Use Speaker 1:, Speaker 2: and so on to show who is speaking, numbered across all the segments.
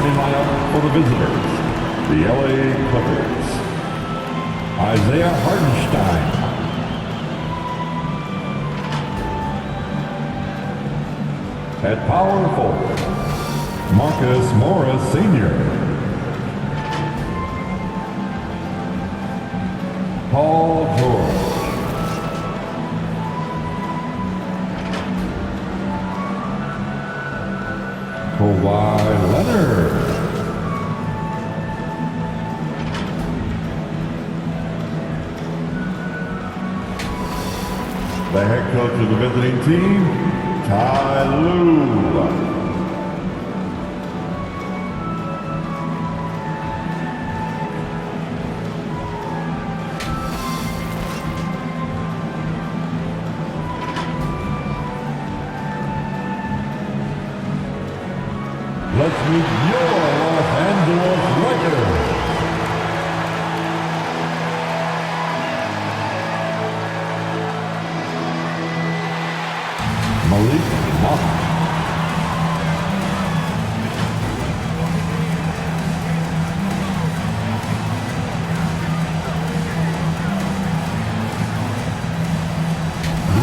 Speaker 1: starting lineup for the visitors, the LA Clippers. Isaiah Hartenstein. At power forward, Marcus Morris Sr. Paul George. Kawhi Leonard. The head coach of the visiting team, Ty Lue. Let's meet your Los Angeles Lakers. Malik Monk.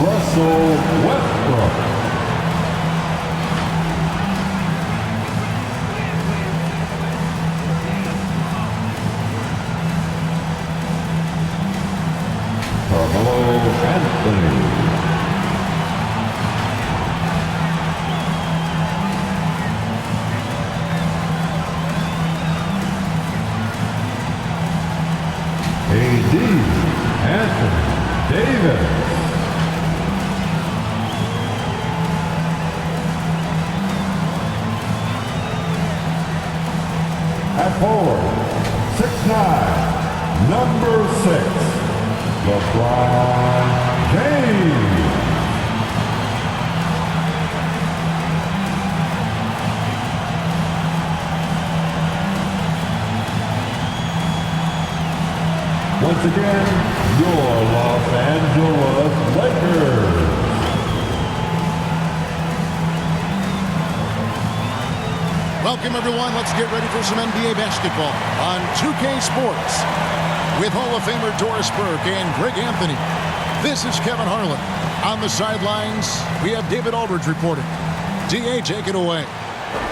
Speaker 1: Russell Westbrook. Anthony. AD Anthony Davis. At forward, 6'9", number 6. LeBron James. Once again, your Los Angeles Lakers.
Speaker 2: Welcome, everyone. Let's get ready for some NBA basketball on 2K Sports. With Hall of Famer Doris Burke and Greg Anthony. This is Kevin Harlan. On the sidelines, we have David Aldridge reporting. D.A., take it away.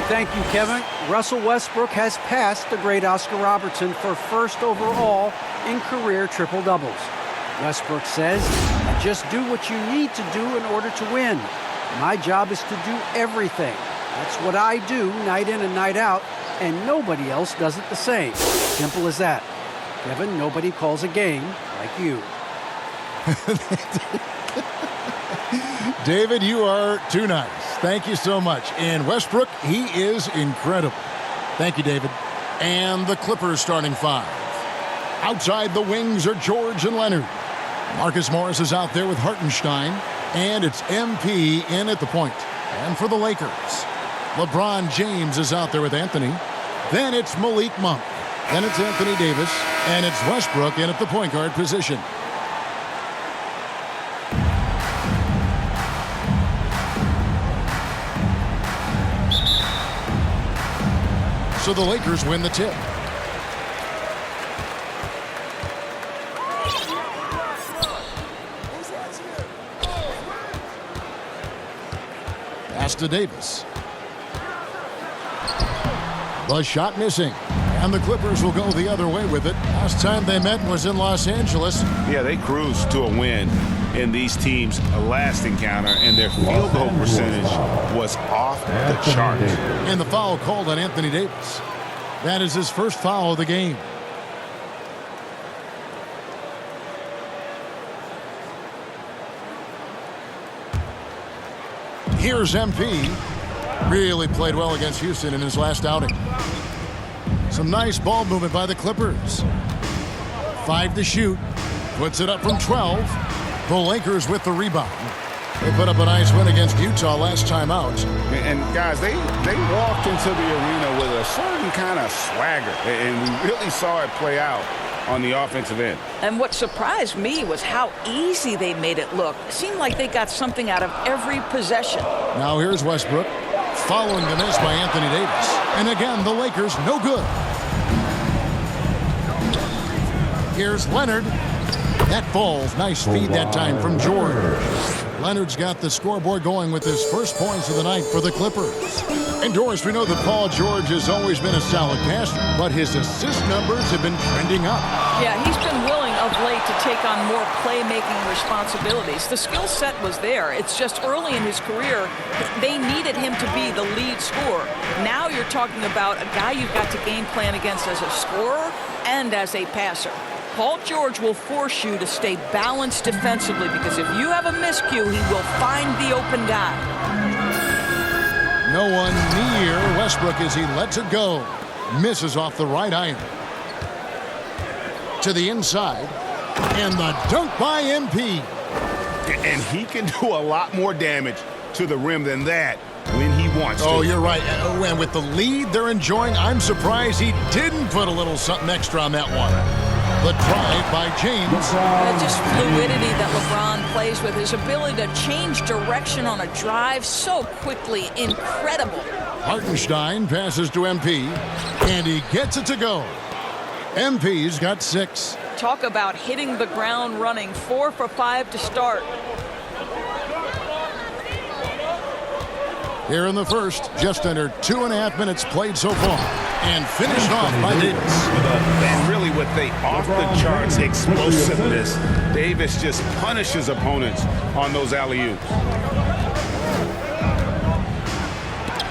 Speaker 3: Thank you, Kevin. Russell Westbrook has passed the great Oscar Robertson for first overall in career triple-doubles. Westbrook says, "I just do what you need to do in order to win. My job is to do everything. That's what I do night in and night out, and nobody else does it the same. Simple as that. Kevin, nobody calls a game like you."
Speaker 2: David, you are too nice. Thank you so much. And Westbrook, he is incredible. Thank you, David. And the Clippers starting five. Outside the wings are George and Leonard. Marcus Morris is out there with Hartenstein. And it's MP in at the point. And for the Lakers, LeBron James is out there with Anthony. Then it's Malik Monk. Then it's Anthony Davis. And it's Westbrook in at the point guard position. So the Lakers win the tip. Pass to Davis. The shot missing. And the Clippers will go the other way with it. Last time they met was in Los Angeles.
Speaker 4: Yeah, they cruised to a win in these teams' last encounter, and their field goal percentage was off the charts.
Speaker 2: And the foul called on Anthony Davis. That is his first foul of the game. Here's MP. Really played well against Houston in his last outing. Some nice ball movement by the Clippers. 5 to shoot. Puts it up from 12. The Lakers with the rebound. They put up a nice win against Utah last time out.
Speaker 4: And guys, they walked into the arena with a certain kind of swagger, and we really saw it play out on the offensive end.
Speaker 5: And what surprised me was how easy they made it look. It seemed like they got something out of every possession.
Speaker 2: Now here's Westbrook. following the miss by Anthony Davis. And again, the Lakers no good. Here's Leonard. That falls. Nice feed that time from George. Leonard's got the scoreboard going with his first points of the night for the Clippers. And Doris, we know that Paul George has always been a solid passer, but his assist numbers have been trending up.
Speaker 5: Yeah, he's been willing of late to take on more playmaking responsibilities. The skill set was there. It's just early in his career, they needed him to be the lead scorer. Now you're talking about a guy you've got to game plan against as a scorer and as a passer. Paul George will force you to stay balanced defensively because if you have a miscue, he will find the open guy.
Speaker 2: No one near Westbrook as he lets it go. Misses off the right iron. To the inside. And the dunk by MP.
Speaker 4: And he can do a lot more damage to the rim than that when he wants to.
Speaker 2: Oh, you're right. And with the lead they're enjoying, I'm surprised he didn't put a little something extra on that one. The drive by James.
Speaker 5: Just fluidity that LeBron plays with. His ability to change direction on a drive so quickly. Incredible.
Speaker 2: Hartenstein passes to MP. And he gets it to go. MP's got 6.
Speaker 5: Talk about hitting the ground running. 4 for 5 to start.
Speaker 2: Here in the first, just under 2.5 minutes played so far. And finished off by Davis.
Speaker 4: And really with the off-the-charts explosiveness, Davis just punishes opponents on those alley-oops.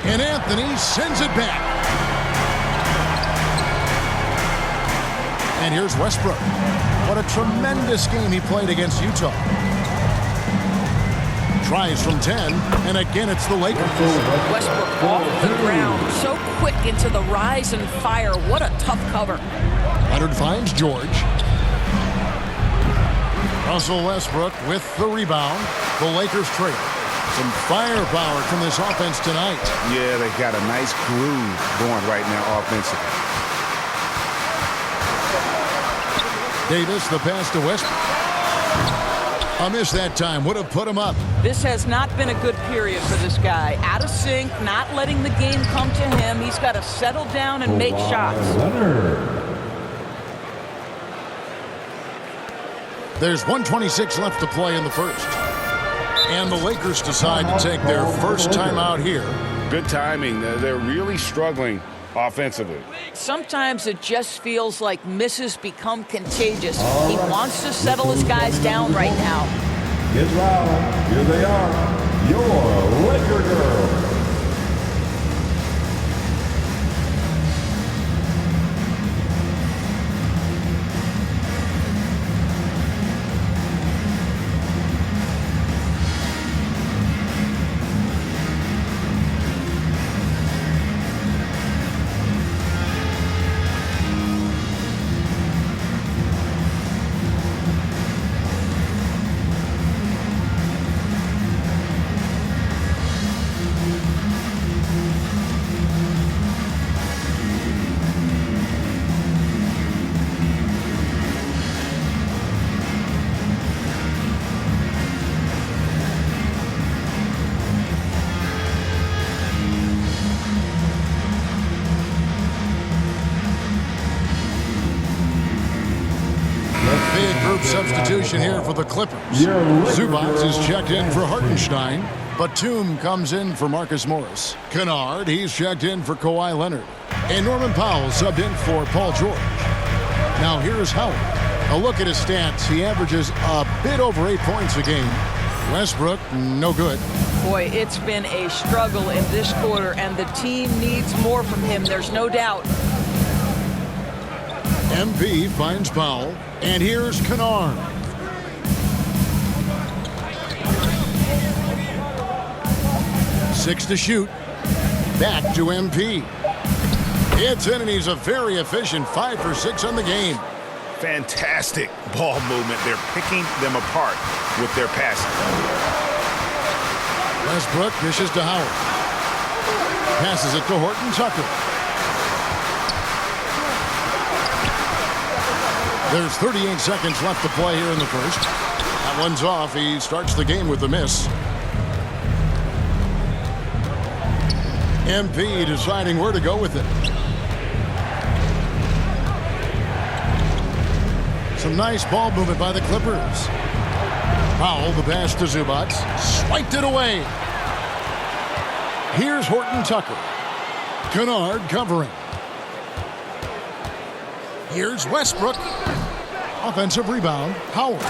Speaker 2: And Anthony sends it back. And here's Westbrook. What a tremendous game he played against Utah. Tries from 10, and again it's the Lakers.
Speaker 5: Westbrook off the ground, so quick into the rise and fire. What a tough cover.
Speaker 2: Leonard finds George. Russell Westbrook with the rebound. The Lakers trail. Some firepower from this offense tonight.
Speaker 4: Yeah, they got a nice groove going right now offensively.
Speaker 2: Davis, the pass to Westbrook. A miss that time. Would have put him up.
Speaker 5: This has not been a good period for this guy. Out of sync, not letting the game come to him. He's got to settle down and make shots.
Speaker 2: There's 1:26 left to play in the first. And the Lakers decide to take their first time out here.
Speaker 4: Good timing. They're really struggling offensively.
Speaker 5: Sometimes it just feels like misses become contagious. He wants to settle his guys down right now.
Speaker 1: Get loud. Here they are. Your Laker girls.
Speaker 2: Substitution here for the Clippers. Zubac is checked in for Hartenstein. Batum comes in for Marcus Morris. Kennard, he's checked in for Kawhi Leonard. And Norman Powell subbed in for Paul George. Now here's Howard. A look at his stats. He averages a bit over 8 points a game. Westbrook, no good.
Speaker 5: Boy, it's been a struggle in this quarter, and the team needs more from him. There's no doubt.
Speaker 2: MP finds Powell. And here's Kennard. Six to shoot. Back to MP. It's in, and he's a very efficient 5 for 6 on the game.
Speaker 4: Fantastic ball movement. They're picking them apart with their passing.
Speaker 2: Westbrook dishes to Howard. Passes it to Horton Tucker. There's 38 seconds left to play here in the first. That one's off. He starts the game with a miss. MP deciding where to go with it. Some nice ball movement by the Clippers. Powell, the pass to Zubac. Swiped it away. Here's Horton Tucker. Kennard covering. Here's Westbrook. Offensive rebound. Howard.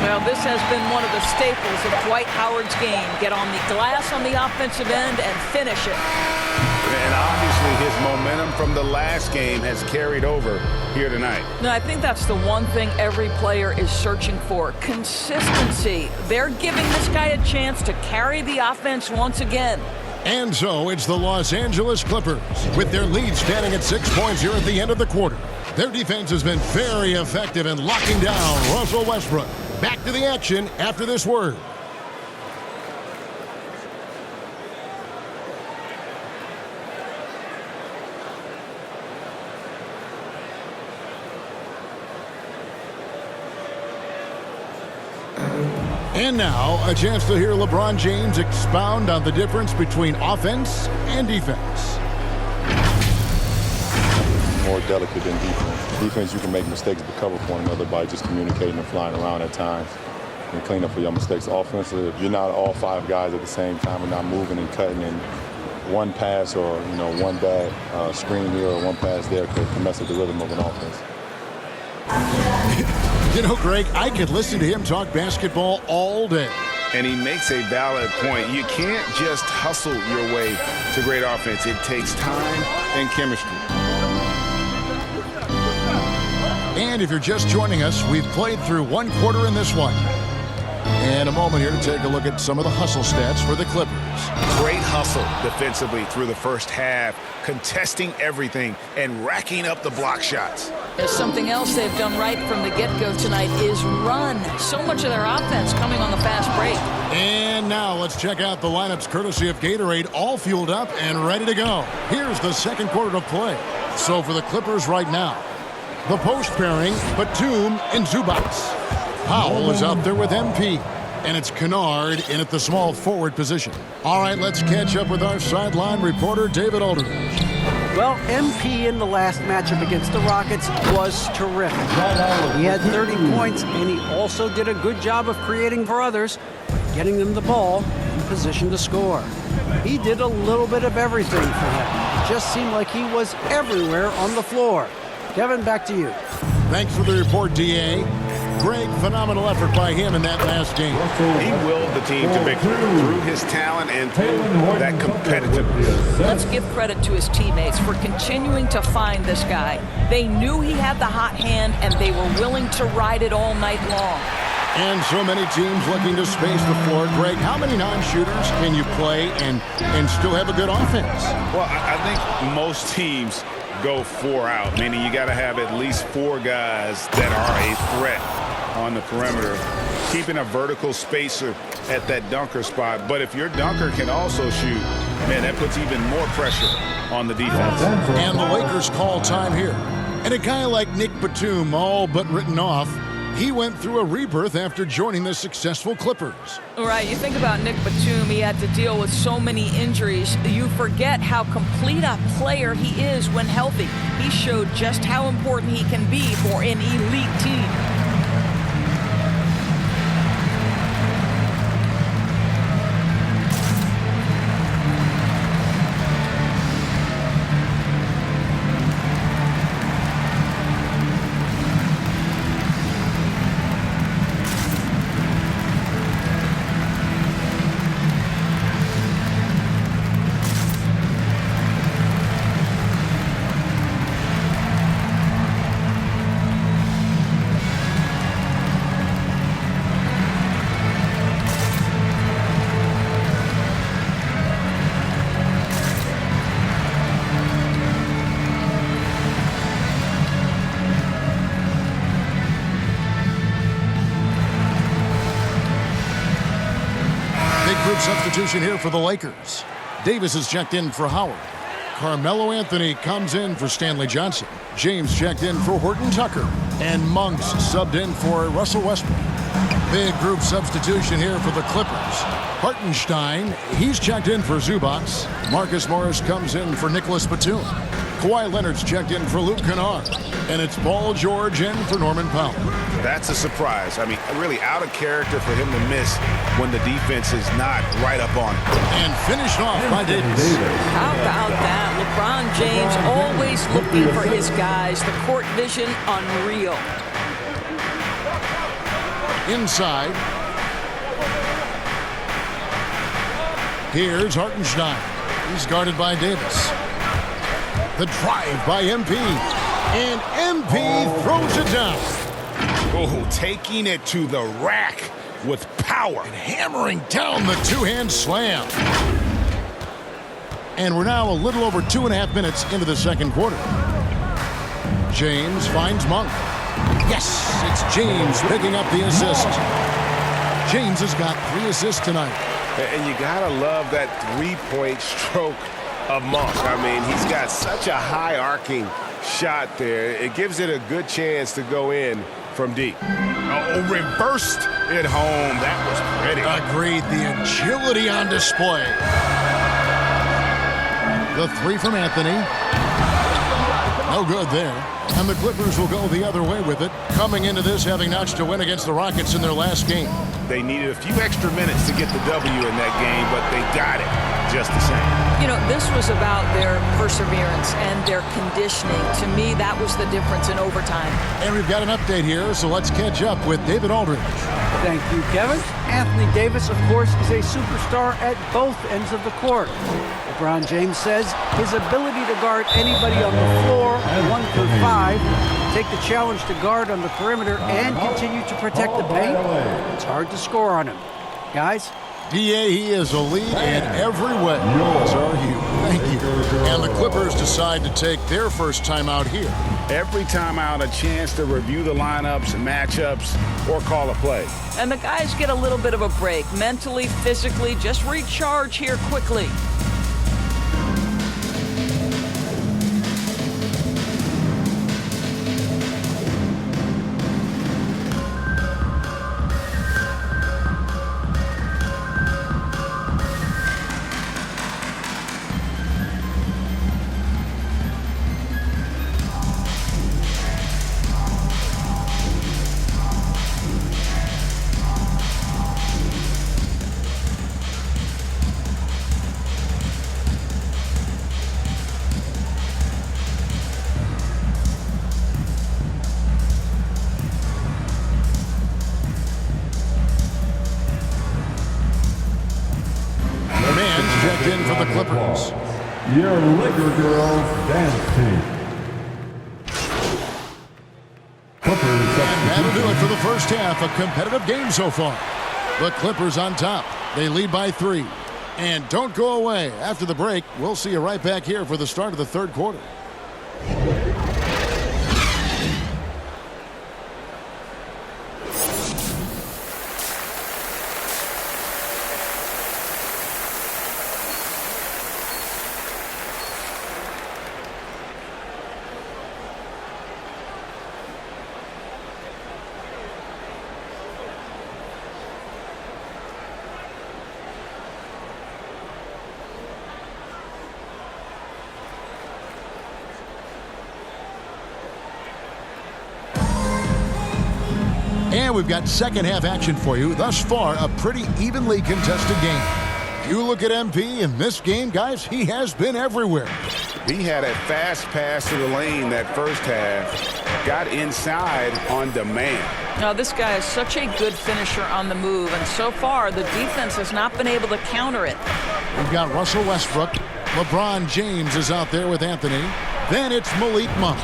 Speaker 5: Well, this has been one of the staples of Dwight Howard's game. Get on the glass on the offensive end and finish it.
Speaker 4: And obviously his momentum from the last game has carried over here tonight.
Speaker 5: No, I think that's the one thing every player is searching for. Consistency. They're giving this guy a chance to carry the offense once again.
Speaker 2: And so it's the Los Angeles Clippers with their lead standing at 6 points here at the end of the quarter. Their defense has been very effective in locking down Russell Westbrook. Back to the action after this word. And now, a chance to hear LeBron James expound on the difference between offense and defense.
Speaker 6: More delicate than defense. Defense, you can make mistakes but cover for one another by just communicating and flying around at times and clean up for your mistakes. Offensive, you're not all five guys at the same time and not moving and cutting, and one pass or one bad screen here or one pass there could mess with the rhythm of an offense.
Speaker 2: You know, Greg, I could listen to him talk basketball all day.
Speaker 4: And he makes a valid point. You can't just hustle your way to great offense. It takes time and chemistry.
Speaker 2: And if you're just joining us, we've played through one quarter in this one. And a moment here to take a look at some of the hustle stats for the Clippers.
Speaker 4: Great hustle defensively through the first half, contesting everything and racking up the block shots.
Speaker 5: There's something else they've done right from the get-go tonight is run. So much of their offense coming on the fast break.
Speaker 2: And now let's check out the lineups courtesy of Gatorade, all fueled up and ready to go. Here's the second quarter of play. So for the Clippers right now, the post pairing, Batum and Zubac. Powell is out there with MP. And it's Kennard in at the small forward position. All right, let's catch up with our sideline reporter, David Aldridge.
Speaker 3: Well, MP in the last matchup against the Rockets was terrific. He had 30 points, and he also did a good job of creating for others, getting them the ball in position to score. He did a little bit of everything for him. It just seemed like he was everywhere on the floor. Kevin, back to you.
Speaker 2: Thanks for the report, D.A. Greg, phenomenal effort by him in that last game.
Speaker 4: He willed the team to victory through his talent and through that competitiveness.
Speaker 5: Let's give credit to his teammates for continuing to find this guy. They knew he had the hot hand, and they were willing to ride it all night long.
Speaker 2: And so many teams looking to space the floor. Greg, how many non-shooters can you play and still have a good offense?
Speaker 4: Well, I think most teams go 4 out, meaning you got to have at least 4 guys that are a threat on the perimeter, keeping a vertical spacer at that dunker spot. But if your dunker can also shoot, man, that puts even more pressure on the defense.
Speaker 2: And the Lakers call time here. And a guy like Nick Batum, all but written off, he went through a rebirth after joining the successful Clippers.
Speaker 5: Right, you think about Nick Batum, he had to deal with so many injuries. You forget how complete a player he is when healthy. He showed just how important he can be for an elite team.
Speaker 2: Substitution here for the Lakers. Davis is checked in for Howard. Carmelo Anthony comes in for Stanley Johnson. James checked in for Horton Tucker. And Monks subbed in for Russell Westbrook. Big group substitution here for the Clippers. Hartenstein, he's checked in for Zubats. Marcus Morris comes in for Nicholas Batum. Kawhi Leonard's checked in for Luke Kennard. And it's Paul George in for Norman Powell.
Speaker 4: That's a surprise. I mean, really out of character for him to miss when the defense is not right up on him.
Speaker 2: And finished off by Davis.
Speaker 5: How about that? LeBron James always looking for his guys. The court vision, unreal.
Speaker 2: Inside. Here's Hartenstein. He's guarded by Davis. The drive by MP. And MP throws it down.
Speaker 4: Oh, taking it to the rack with power.
Speaker 2: And hammering down the two-hand slam. And we're now a little over 2.5 minutes into the second quarter. James finds Monk. Yes, it's James picking up the assist. James has got 3 assists tonight.
Speaker 7: And you gotta love that three-point stroke of Monk. I mean, he's got such a high arcing shot there. It gives it a good chance to go in from deep.
Speaker 4: Oh, reversed it home. That was pretty.
Speaker 2: Agreed. The agility on display. The 3 from Anthony. No good there. And the Clippers will go the other way with it, coming into this having notched a win against the Rockets in their last game.
Speaker 4: They needed a few extra minutes to get the W in that game, but they got it just the same.
Speaker 5: You know, this was about their perseverance and their conditioning. To me, that was the difference in overtime.
Speaker 2: And we've got an update here, so let's catch up with David Aldridge.
Speaker 3: Thank you, Kevin. Anthony Davis, of course, is a superstar at both ends of the court. LeBron James says his ability to guard anybody on the floor, 1 through 5, take the challenge to guard on the perimeter and continue to protect the paint, it's hard to score on him. Guys?
Speaker 2: DA, he is a lead in every way. So are you. Thank you. And the Clippers decide to take their first timeout here.
Speaker 4: Every timeout, a chance to review the lineups, matchups, or call a play.
Speaker 5: And the guys get a little bit of a break. Mentally, physically, just recharge here quickly.
Speaker 2: Checked in for the Clippers.
Speaker 1: Your Liquor Girls dance team. Clippers.
Speaker 2: And that'll do it for the first half. A competitive game so far. The Clippers on top. They lead by 3. And don't go away. After the break, we'll see you right back here for the start of the third quarter. And we've got second half action for you. Thus far, a pretty evenly contested game. You look at MP in this game, guys, he has been everywhere.
Speaker 4: He had a fast pass to the lane that first half. Got inside on demand.
Speaker 5: Now, this guy is such a good finisher on the move, and so far, the defense has not been able to counter it.
Speaker 2: We've got Russell Westbrook. LeBron James is out there with Anthony. Then it's Malik Monk.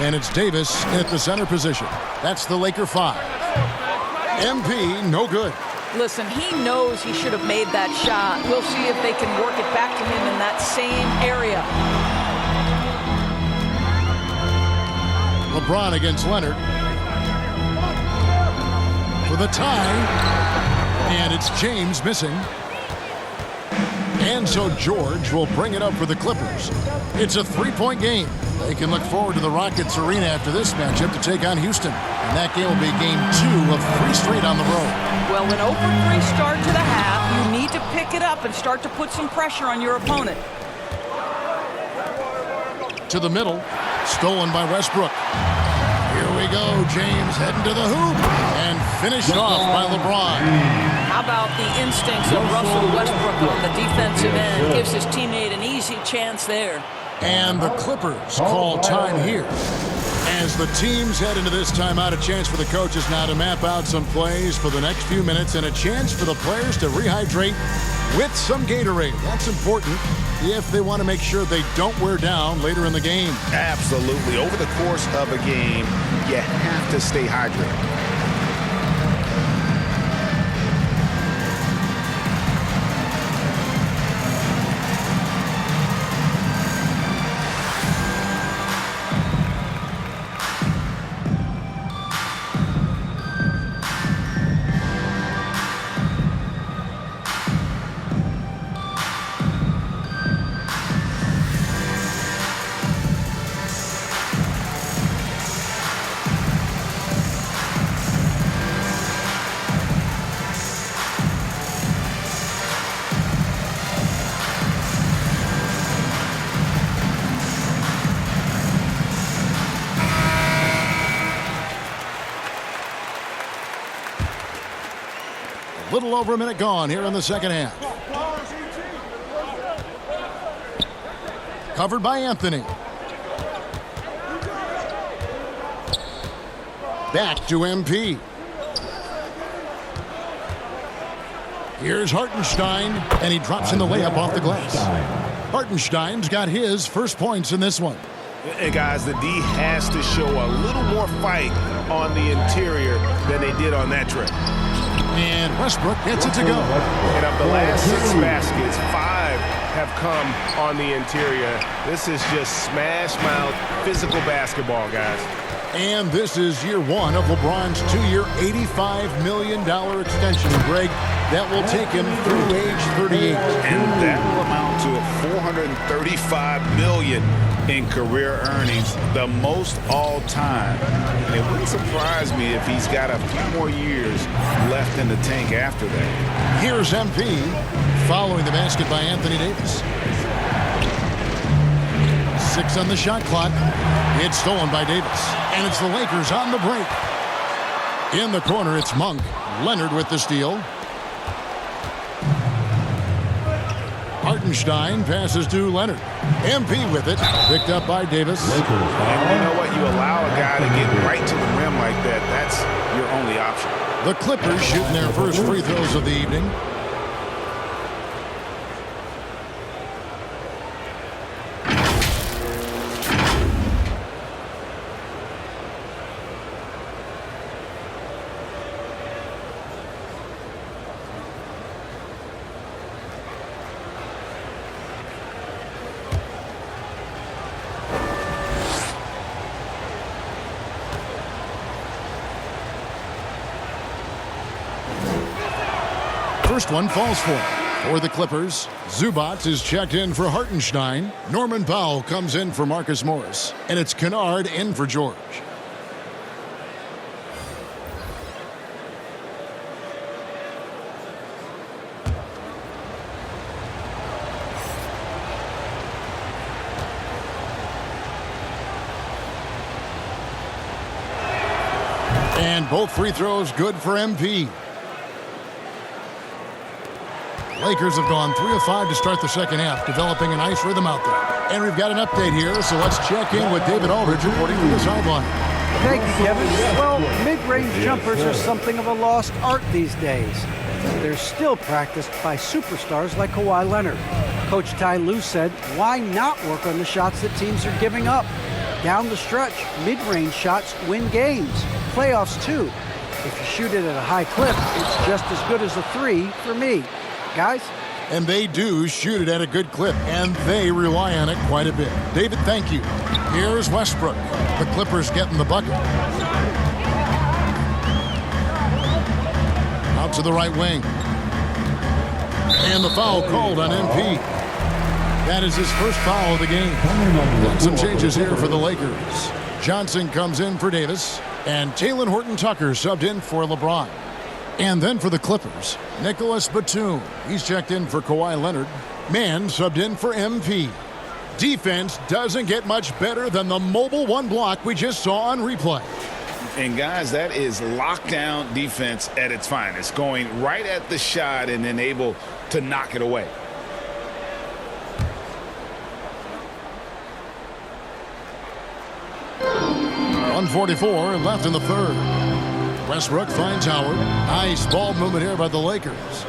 Speaker 2: And it's Davis at the center position. That's the Laker 5. MP, no good.
Speaker 5: Listen, he knows he should have made that shot. We'll see if they can work it back to him in that same area.
Speaker 2: LeBron against Leonard. For the tie. And it's James missing. And so George will bring it up for the Clippers. It's a three-point game. They can look forward to the Rockets Arena after this matchup to take on Houston. And that game will be game 2 of 3 straight on the road.
Speaker 5: Well, an 0-for-3 start to the half. You need to pick it up and start to put some pressure on your opponent.
Speaker 2: To the middle, stolen by Westbrook. Here we go, James heading to the hoop and finished off by LeBron.
Speaker 5: How about the instincts of Russell Westbrook on the defensive end? Gives his teammate an easy chance there.
Speaker 2: And the Clippers call time here. As the teams head into this timeout, a chance for the coaches now to map out some plays for the next few minutes and a chance for the players to rehydrate with some Gatorade. That's important if they want to make sure they don't wear down later in the game.
Speaker 4: Absolutely. Over the course of a game, you have to stay hydrated.
Speaker 2: Little over a minute gone here in the second half. Covered by Anthony. Back to MP. Here's Hartenstein, and he drops in the layup off the glass. Hartenstein's got his first points in this one.
Speaker 7: And guys, the D has to show a little more fight on the interior than they did on that trip.
Speaker 2: And Westbrook gets it to go.
Speaker 7: And of the last 6 baskets, 5 have come on the interior. This is just smash-mouth physical basketball, guys.
Speaker 2: And this is year 1 of LeBron's 2-year, $85 million extension, Greg. That will take him through age 38.
Speaker 4: And that will amount to $435 million in career earnings, the most all time. It wouldn't surprise me if he's got a few more years left in the tank after that.
Speaker 2: Here's MP following the basket by Anthony Davis. 6 on the shot clock. It's stolen by Davis. And it's the Lakers on the break. In the corner, it's Monk. Leonard with the steal. Hartenstein passes to Leonard. MP with it. Picked up by Davis.
Speaker 4: And you know what? You allow a guy to get right to the rim like that. That's your only option.
Speaker 2: The Clippers shooting their first free throws of the evening. First one falls for the Clippers. Zubac is checked in for Hartenstein. Norman Powell comes in for Marcus Morris. And it's Kennard in for George. And both free throws good for MP. Lakers have gone 3 of 5 to start the second half, developing a nice rhythm out there. And we've got an update here, so let's check in with David Aldridge reporting from the sideline.
Speaker 3: Thank you, Kevin. Well, mid-range jumpers are something of a lost art these days. They're still practiced by superstars like Kawhi Leonard. Coach Ty Lue said, why not work on the shots that teams are giving up? Down the stretch, mid-range shots win games. Playoffs, too. If you shoot it at a high clip, it's just as good as a 3 for me. Guys?
Speaker 2: And they do shoot it at a good clip, and they rely on it quite a bit. David, thank you. Here's Westbrook. The Clippers getting the bucket. Out to the right wing. And the foul called on MP. That is his first foul of the game. Some changes here for the Lakers. Johnson comes in for Davis, and Talen Horton-Tucker subbed in for LeBron. And then for the Clippers, Nicholas Batum. He's checked in for Kawhi Leonard. Mann subbed in for MP. Defense doesn't get much better than the mobile one block we just saw on replay.
Speaker 4: And guys, that is lockdown defense at its finest, going right at the shot and then able to knock it away.
Speaker 2: .144 left in the third. Westbrook finds Howard. Nice ball movement here by the Lakers.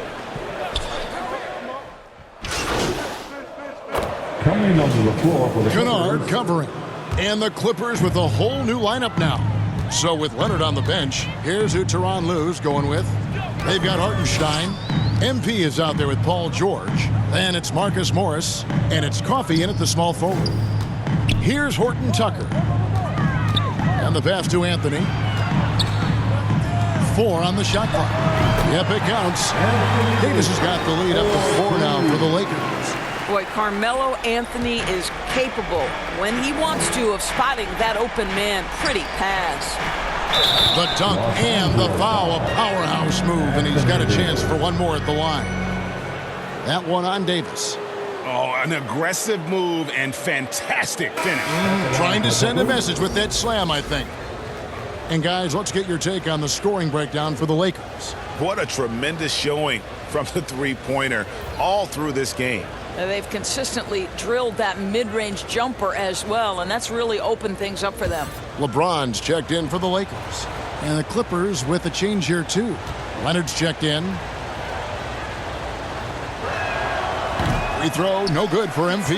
Speaker 1: Coming onto the floor for the
Speaker 2: Kennard
Speaker 1: Clippers.
Speaker 2: covering. And the Clippers with a whole new lineup now. So with Leonard on the bench, here's who Tyronn Lue's going with. They've got Hartenstein. MP is out there with Paul George. Then it's Marcus Morris. And it's Coffey in at the small forward. Here's Horton-Tucker. And the pass to Anthony. 4 on the shot clock. Yep, it counts. Davis has got the lead up to 4 now for the Lakers.
Speaker 5: Boy, Carmelo Anthony is capable, when he wants to, of spotting that open man. Pretty pass.
Speaker 2: The dunk and the foul, a powerhouse move, and he's got a chance for one more at the line. That one on Davis.
Speaker 4: Oh, an aggressive move and fantastic finish.
Speaker 2: Trying to send a message with that slam, I think. And guys, let's get your take on the scoring breakdown for the Lakers.
Speaker 4: What a tremendous showing from the three-pointer all through this game.
Speaker 5: They've consistently drilled that mid-range jumper as well, and that's really opened things up for them.
Speaker 2: LeBron's checked in for the Lakers. And the Clippers with a change here, too. Leonard's checked in. Free throw, no good for MP.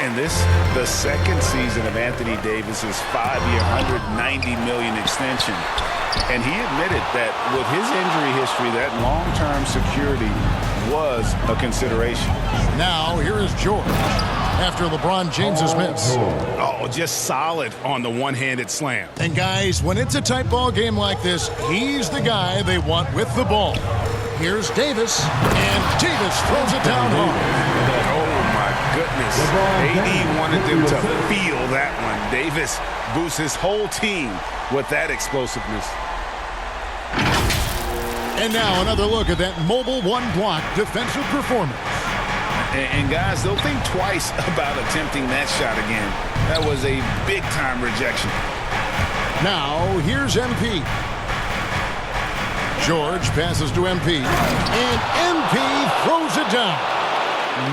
Speaker 4: And this, the second season of Anthony Davis's 5-year, $190 million extension. And he admitted that with his injury history, that long-term security was a consideration.
Speaker 2: Now, here is George after LeBron James's miss.
Speaker 4: Oh, just solid on the one-handed slam.
Speaker 2: And guys, when it's a tight ball game like this, he's the guy they want with the ball. Here's Davis, and Davis throws it down hard.
Speaker 4: Oh, my goodness. AD wanted them to feel that one. Davis boosts his whole team with that explosiveness.
Speaker 2: And now another look at that mobile one-block defensive performance.
Speaker 4: And guys, they'll think twice about attempting that shot again. That was a big-time rejection.
Speaker 2: Now, here's MP. George passes to MP. And MP throws it down.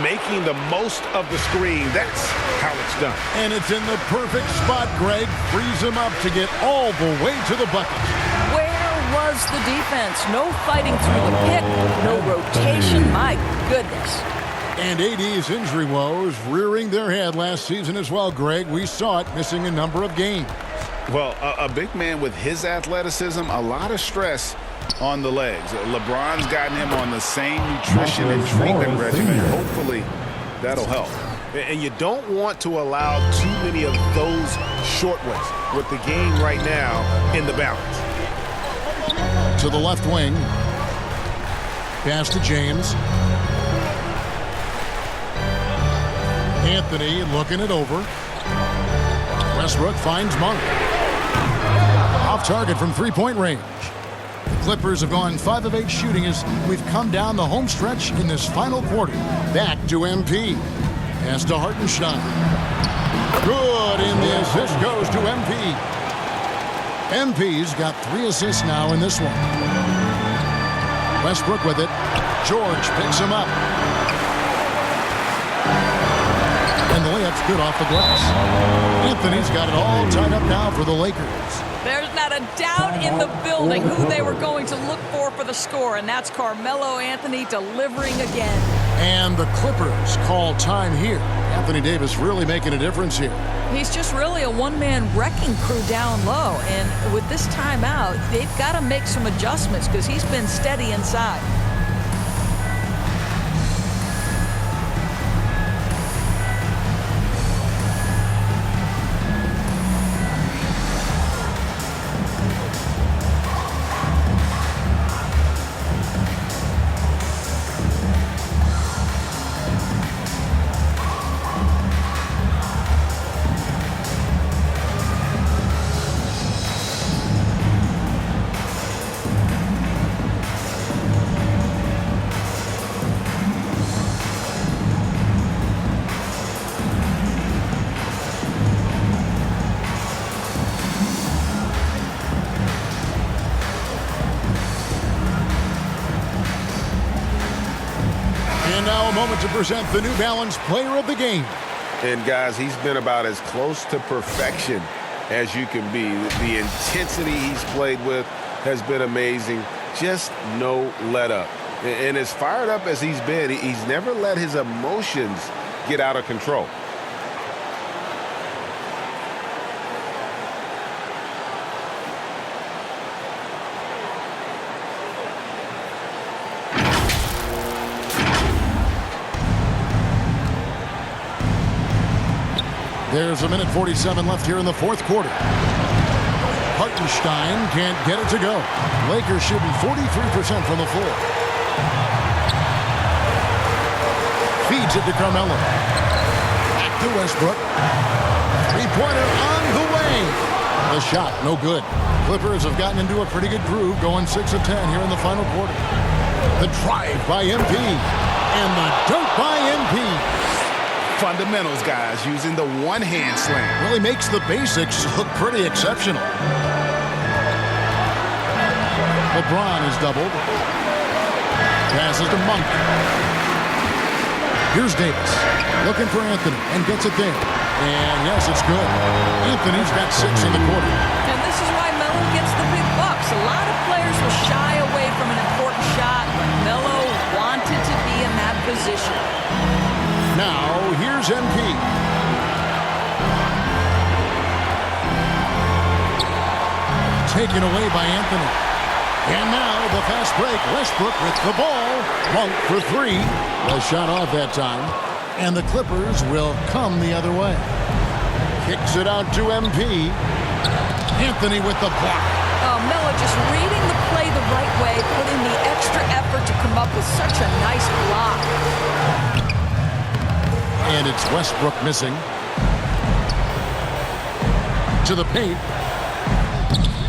Speaker 4: Making the most of the screen. That's how it's done.
Speaker 2: And it's in the perfect spot, Greg. Frees him up to get all the way to the bucket.
Speaker 5: Where was the defense? No fighting through the pick, no rotation. My goodness.
Speaker 2: And AD's injury woes rearing their head last season as well, Greg. We saw it, missing a number of games.
Speaker 4: Well, a big man with his athleticism, a lot of stress on the legs. LeBron's gotten him on the same nutrition and treatment regimen. Hopefully, that'll help.
Speaker 7: And you don't want to allow too many of those short ones with the game right now in the balance.
Speaker 2: To the left wing. Pass to James. Anthony looking it over. Westbrook finds Monk. Off target from three-point range. The Clippers have gone 5 of 8 shooting as we've come down the home stretch in this final quarter. Back to MP. Pass to Hartenstein. Good, and the assist goes to MP. MP's got 3 assists now in this one. Westbrook with it. George picks him up. And the layup's good off the glass. Anthony's got it all tied up now for the Lakers.
Speaker 5: There's not a doubt in the building who they were going to look for the score, and that's Carmelo Anthony delivering again.
Speaker 2: And the Clippers call time here. Anthony Davis really making a difference here.
Speaker 5: He's just really a one-man wrecking crew down low, and with this timeout, they've got to make some adjustments because he's been steady inside.
Speaker 2: to present the New Balance Player of the Game.
Speaker 7: And, guys, he's been about as close to perfection as you can be. The intensity he's played with has been amazing. Just no let-up. And as fired up as he's been, he's never let his emotions get out of control.
Speaker 2: There's a minute 47 left here in the fourth quarter. Hartenstein can't get it to go. Lakers shooting 43% from the floor. Feeds it to Carmelo. Back to Westbrook. Three-pointer on the way. The shot, no good. Clippers have gotten into a pretty good groove, going 6 of 10 here in the final quarter. The drive by MP. And the dunk by MP.
Speaker 4: Fundamentals, guys, using the one-hand slam.
Speaker 2: Really makes the basics look pretty exceptional. LeBron is doubled. Passes to Monk. Here's Davis. Looking for Anthony and gets it there. And yes, it's good. Anthony's got 6 in the quarter.
Speaker 5: And this is why Melo gets the big bucks. A lot of players will shy away from an important shot, but Melo wanted to be in that position.
Speaker 2: Now, here's MP. Taken away by Anthony. And now the fast break. Westbrook with the ball. Monk for 3. The shot off that time. And the Clippers will come the other way. Kicks it out to MP. Anthony with the block.
Speaker 5: Oh, Melo just reading the play the right way, putting the extra effort to come up with such a nice block.
Speaker 2: And it's Westbrook missing. To the paint.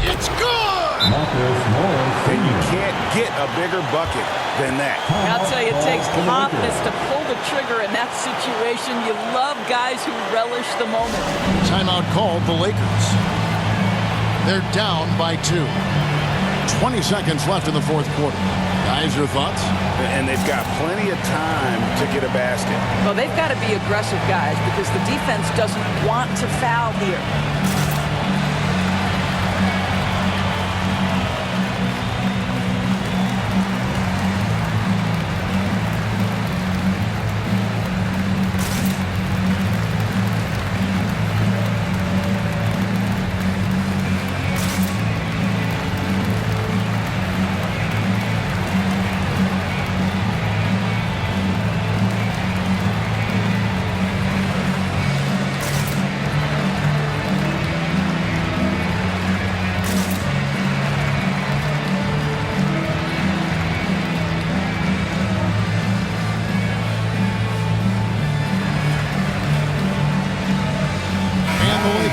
Speaker 2: It's good!
Speaker 4: And you can't get a bigger bucket than that.
Speaker 5: I'll tell you, it takes confidence to pull the trigger in that situation. You love guys who relish the moment.
Speaker 2: Timeout called the Lakers. They're down by 2. 20 seconds left in the fourth quarter. Guys, your thoughts?
Speaker 4: And they've got plenty of time to get a basket.
Speaker 5: Well, they've got to be aggressive, guys, because the defense doesn't want to foul here.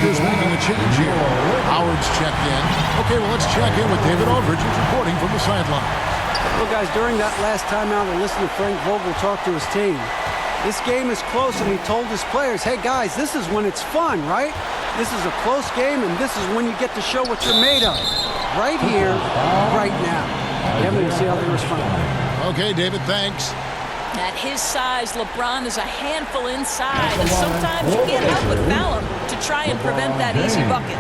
Speaker 2: Making a change here. Howard's checked in. Okay, well, let's check in with David Aldridge, who's reporting from the sideline.
Speaker 3: Well, guys, during that last timeout, I listened to Frank Vogel talk to his team. This game is close, and he told his players, hey, guys, this is when it's fun, right? This is a close game, and this is when you get to show what you're made of. Right here, right now. Kevin, we'll see how they respond.
Speaker 2: Okay, David, thanks.
Speaker 5: At his size, LeBron is a handful inside, and sometimes you can't help but foul him to try and prevent that easy bucket.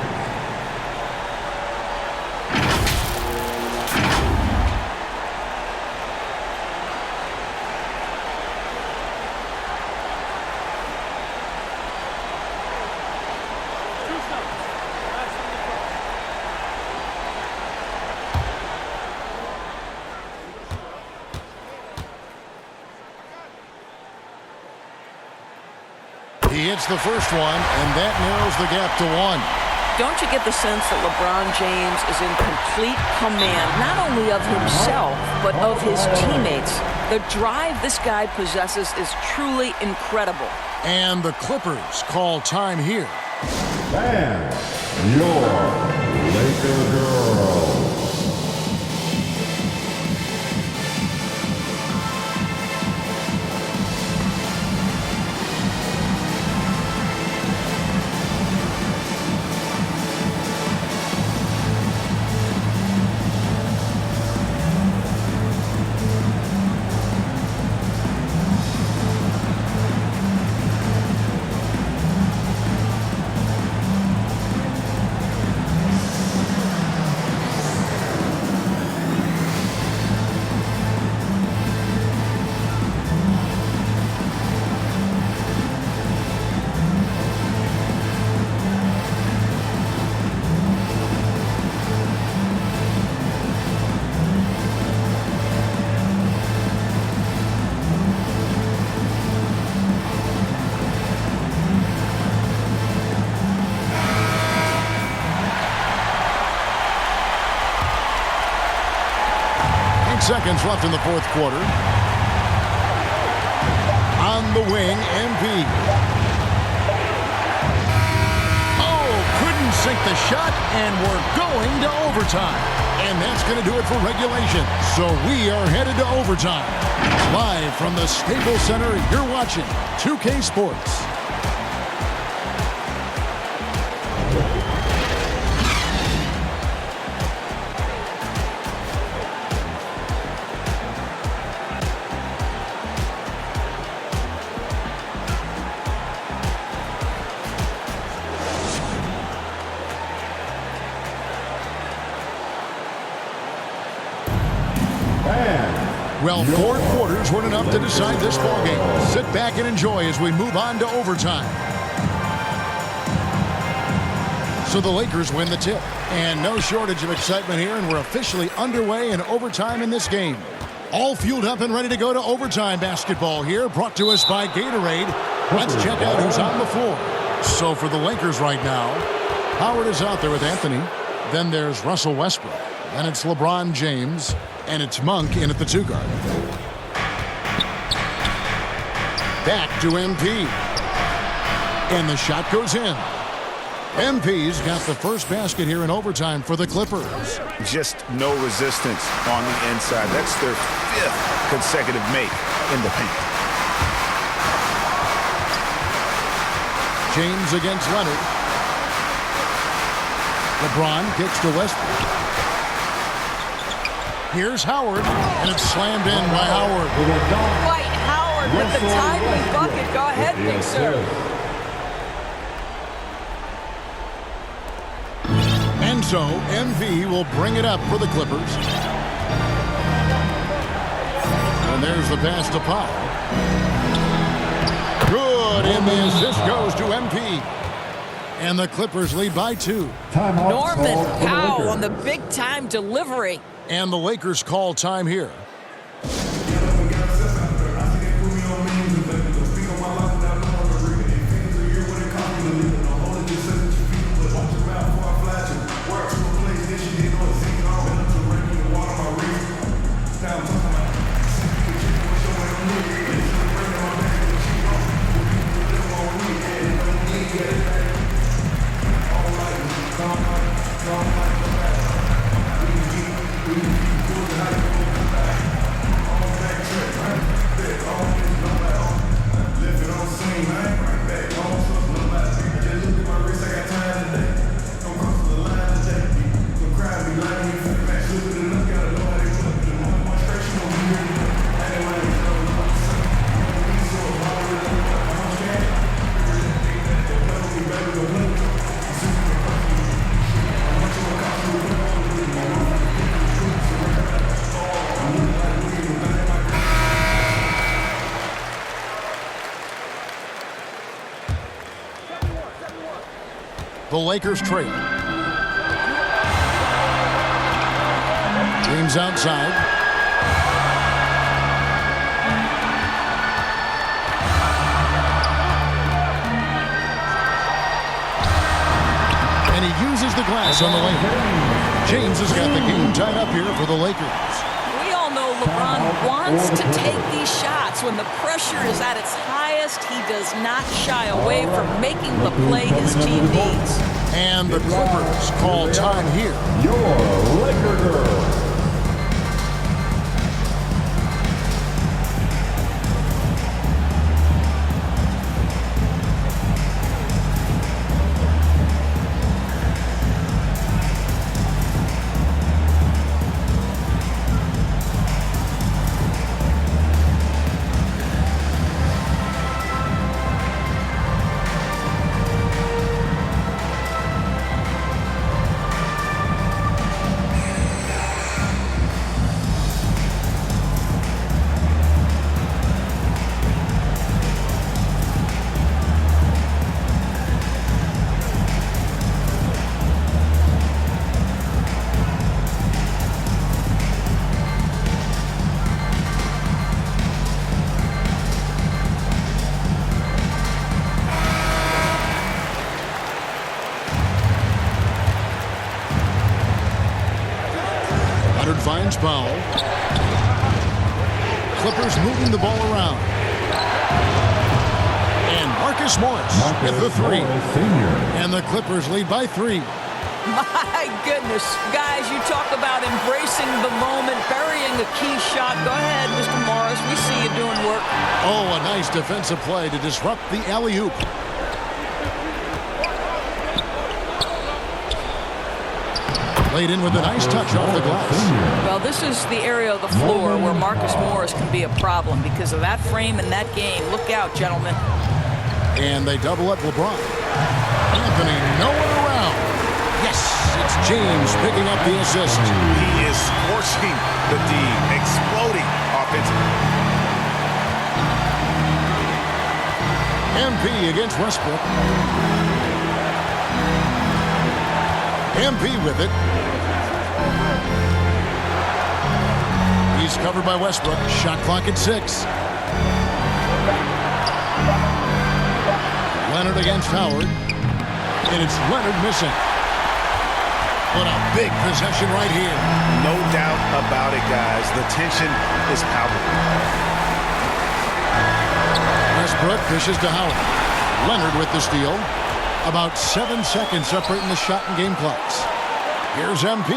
Speaker 2: He hits the first one, and that narrows the gap to 1.
Speaker 5: Don't you get the sense that LeBron James is in complete command, not only of himself, but of his teammates? The drive this guy possesses is truly incredible.
Speaker 2: And the Clippers call time here.
Speaker 1: And your Laker girl.
Speaker 2: seconds left in the fourth quarter. On the wing, MP. Oh, couldn't sink the shot, and we're going to overtime. And that's going to do it for regulation. So we are headed to overtime. Live from the Staples Center, you're watching 2K Sports. Well, 4 quarters weren't enough to decide this ballgame. Sit back and enjoy as we move on to overtime. So the Lakers win the tip. And no shortage of excitement here, and we're officially underway in overtime in this game. All fueled up and ready to go to overtime basketball here, brought to us by Gatorade. Let's check out who's on the floor. So for the Lakers right now, Howard is out there with Anthony. Then there's Russell Westbrook. Then it's LeBron James. And it's Monk in at the 2 guard. Back to MP. And the shot goes in. MP's got the first basket here in overtime for the Clippers.
Speaker 4: Just no resistance on the inside. That's their 5th consecutive make in the paint.
Speaker 2: James against Leonard. LeBron kicks to Westbrook. Here's Howard, and it's slammed in by Howard.
Speaker 5: Dwight Howard with the timely bucket. Go ahead, big sir.
Speaker 2: And so, MV will bring it up for the Clippers. And there's the pass to Powell. Good, and the assist goes to MP. And the Clippers lead by 2.
Speaker 5: Norman Powell on the big-time delivery.
Speaker 2: And the Lakers call time here. The Lakers trade. James outside. And he uses the glass on the way. James has got the game tied up here for the Lakers.
Speaker 5: We all know LeBron wants to take these shots. When the pressure is at its highest, he does not shy away from making the play his team needs.
Speaker 2: And the Clippers call time here.
Speaker 1: Your Laker girl.
Speaker 2: Finds Powell. Clippers moving the ball around. And Marcus Morris with the three. And the Clippers lead by 3.
Speaker 5: My goodness. Guys, you talk about embracing the moment, burying a key shot. Go ahead, Mr. Morris. We see you doing work.
Speaker 2: Oh, a nice defensive play to disrupt the alley-oop. Laid in with a nice touch off the glass.
Speaker 5: Well, this is the area of the floor where Marcus Morris can be a problem because of that frame and that game. Look out, gentlemen.
Speaker 2: And they double up LeBron. Anthony nowhere around. Yes, it's James picking up the assist.
Speaker 4: He is scorching the D, exploding offensively.
Speaker 2: MP against Westbrook. MP with it. He's covered by Westbrook. Shot clock at 6. Leonard against Howard. And it's Leonard missing. What a big possession right here.
Speaker 4: No doubt about it, guys. The tension is palpable.
Speaker 2: Westbrook dishes to Howard. Leonard with the steal. About 7 seconds separating the shot and game clocks. Here's MP.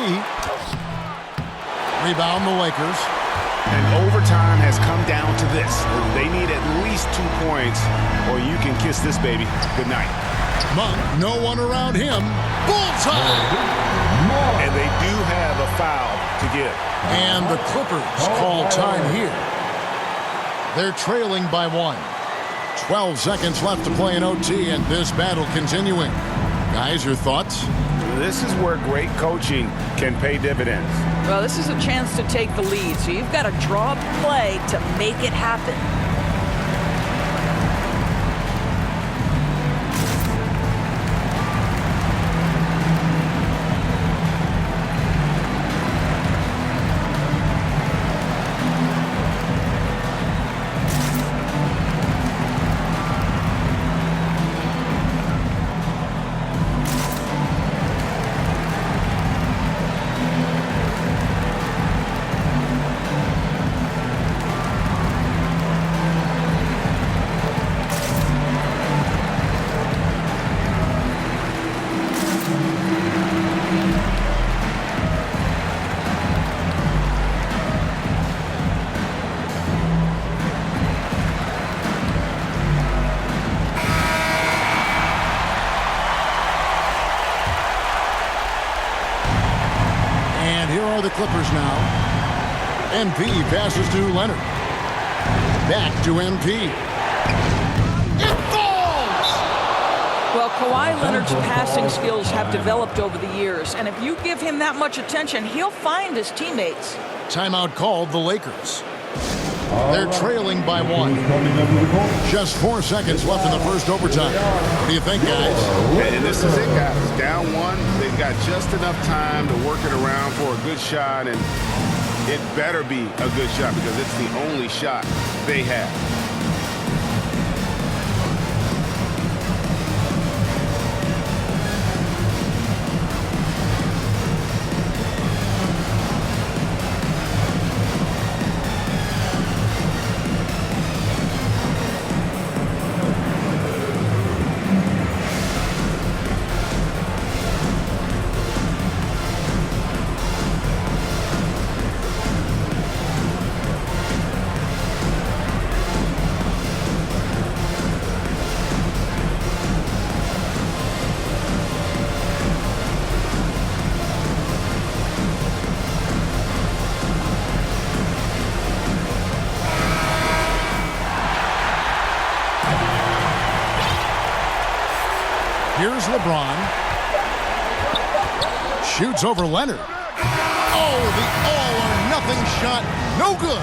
Speaker 2: Rebound the Lakers.
Speaker 4: And overtime has come down to this. They need at least 2 points or you can kiss this baby goodnight.
Speaker 2: Monk, no one around him. Bullseye!
Speaker 4: And they do have a foul to give.
Speaker 2: And the Clippers call time here. They're trailing by 1. 12 seconds left to play in OT, and this battle continuing. Guys, your thoughts?
Speaker 4: This is where great coaching can pay dividends.
Speaker 5: Well, this is a chance to take the lead, so you've got to draw up play to make it happen.
Speaker 2: The Clippers now. MP passes to Leonard. Back to MP. It falls!
Speaker 5: Well, Kawhi Leonard's passing skills have developed over the years, and if you give him that much attention, he'll find his teammates.
Speaker 2: Timeout called the Lakers. They're trailing by 1. Just 4 seconds left in the first overtime. What do you think, guys?
Speaker 4: And this is it, guys. Down 1. They've got just enough time to work it around for a good shot, and it better be a good shot because it's the only shot they have.
Speaker 2: Here's LeBron. Shoots over Leonard. Oh, the all-or-nothing shot. No good.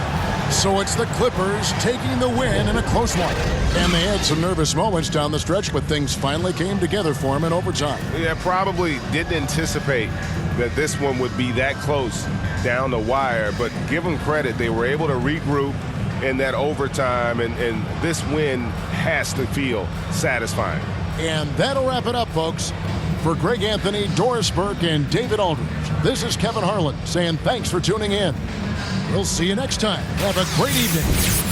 Speaker 2: So it's the Clippers taking the win in a close one. And they had some nervous moments down the stretch, but things finally came together for them in overtime.
Speaker 7: Yeah, probably didn't anticipate that this one would be that close down the wire, but give them credit. They were able to regroup in that overtime, and this win has to feel satisfying.
Speaker 2: And that'll wrap it up, folks. For Greg Anthony, Doris Burke, and David Aldridge, this is Kevin Harlan saying thanks for tuning in. We'll see you next time. Have a great evening.